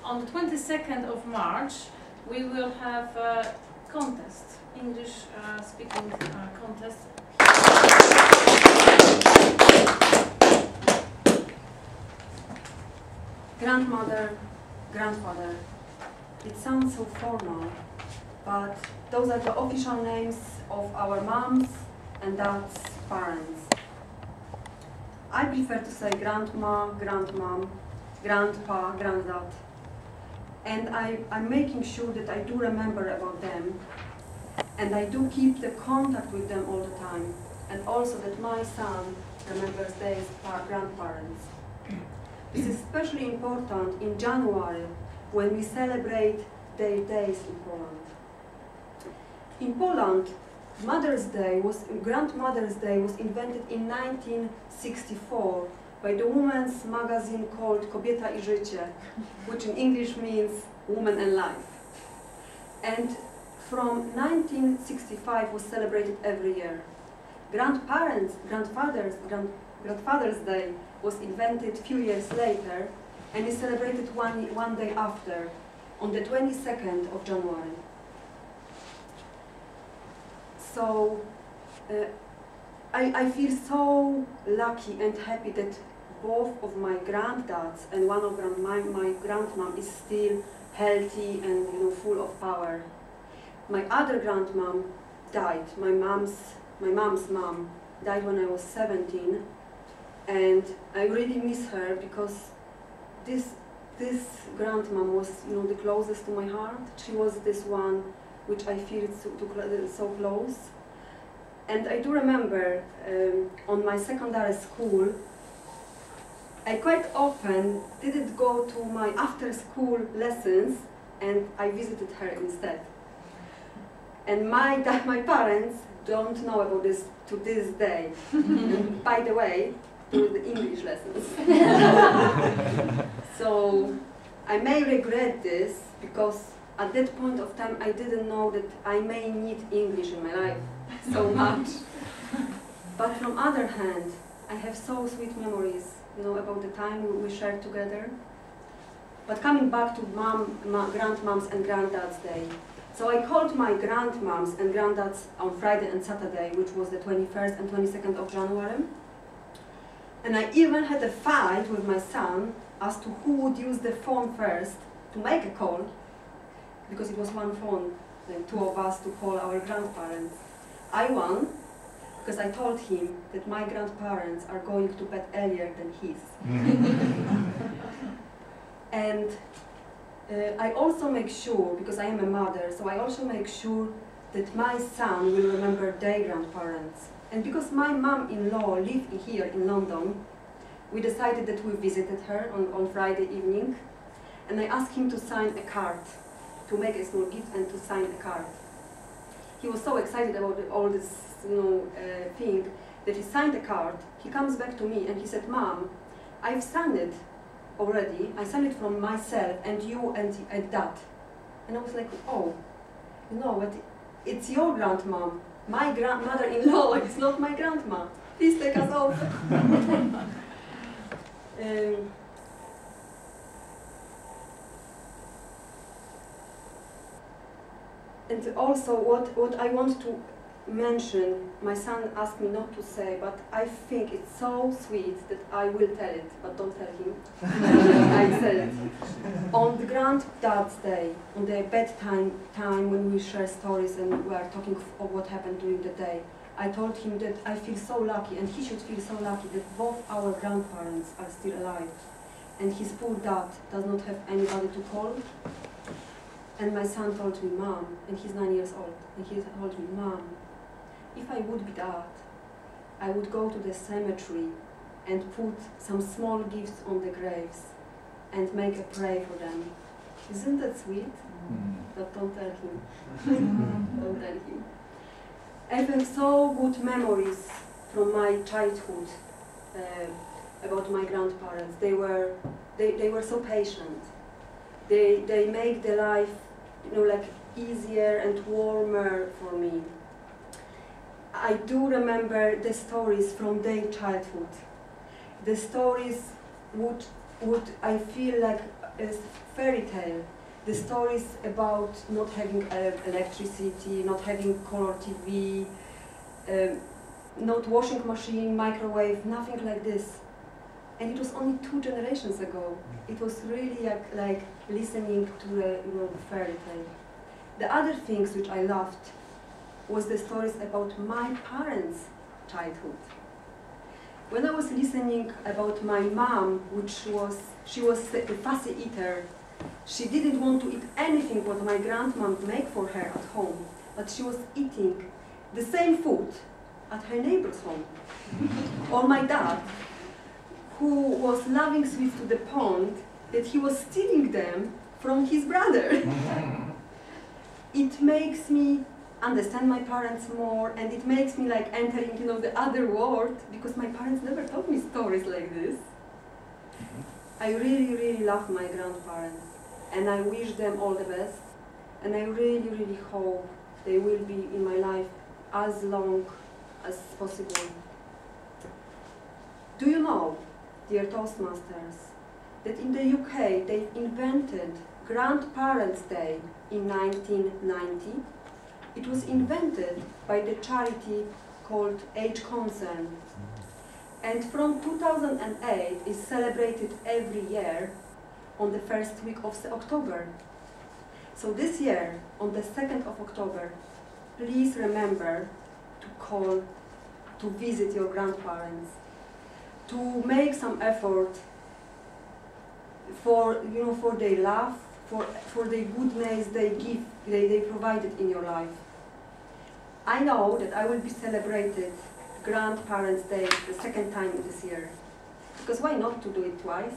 on the 22nd of March, we will have a contest, English speaking contest. Grandmother, grandfather. It sounds so formal, but those are the official names of our moms and dads' parents. I prefer to say grandma, grandmom, grandpa, granddad. And I'm making sure that I do remember about them, and I do keep the contact with them all the time, and also that my son remembers their grandparents. This is especially important in January, when we celebrate their days in Poland. In Poland, Grandmother's Day was invented in 1964 by the women's magazine called Kobieta i Życie, which in English means Woman and Life. And from 1965 was celebrated every year. Grandfather's Day was invented a few years later and is celebrated one day after, on the 22nd of January. So I feel so lucky and happy that both of my granddads and one of my grandmom is still healthy and full of power. My other grandmom died. My mom's mom died when I was 17, and I really miss her because this grandmom was the closest to my heart. She was this one which I feel so close. And I do remember on my secondary school, I quite often didn't go to my after-school lessons, and I visited her instead. And my parents don't know about this to this day. And by the way, to the English lessons. So I may regret this because at that point of time I didn't know that I may need English in my life so much. But from other hand, I have so sweet memories, about the time we shared together. But coming back to grandmoms and granddads' day. So I called my grandmoms and granddads on Friday and Saturday, which was the 21st and 22nd of January. And I even had a fight with my son as to who would use the phone first to make a call, because it was one phone, like two of us to call our grandparents. I won, because I told him that my grandparents are going to bed earlier than his. And I also make sure, because I am a mother, so I also make sure that my son will remember their grandparents. And because my mom-in-law lived here in London, we decided that we visited her on Friday evening, and I asked him to sign a card, to make a small gift and to sign a card. He was so excited about all this thing that he signed a card. He comes back to me and he said, "Mom, I've signed it already. I signed it from myself and you and Dad." And I was like, "Oh, it's your grandmom. My grandmother-in-law is not my grandma. Please take us off." And also what I want to mention, my son asked me not to say, but I think it's so sweet that I will tell it, but don't tell him. I said it. On the Granddad's Day, on the bedtime time when we share stories and we are talking of what happened during the day, I told him that I feel so lucky, and he should feel so lucky, that both our grandparents are still alive. And his poor dad does not have anybody to call. And my son told me, "Mom," and he's 9 years old, and he told me, "Mom, if I would be dad, I would go to the cemetery and put some small gifts on the graves and make a prayer for them." Isn't that sweet? But don't tell him. Don't tell him. I have so good memories from my childhood about my grandparents. They were so patient. They make the life, easier and warmer for me. I do remember the stories from their childhood. The stories would I feel like fairy tale. The stories about not having electricity, not having color TV, not washing machine, microwave, nothing like this. And it was only 2 generations ago. It was really like listening to a fairy tale. The other things which I loved was the stories about my parents' childhood. When I was listening about my mom, she was a fussy eater. She didn't want to eat anything what my grandmom made for her at home, but she was eating the same food at her neighbor's home. Or my dad, who was loving sweets to the point that he was stealing them from his brother. It makes me understand my parents more, and it makes me like entering, the other world, because my parents never told me stories like this. I really, really love my grandparents, and I wish them all the best, and I really, really hope they will be in my life as long as possible. Do you know, dear Toastmasters, that in the UK they invented Grandparents' Day in 1990? It was invented by the charity called Age Concern, and from 2008 is celebrated every year on the first week of October. So this year, on the 2nd of October, please remember to call, to visit your grandparents, to make some effort for their love, for the goodness they provided in your life. I know that I will be celebrated Grandparents' Day the 2nd time this year, because why not to do it twice?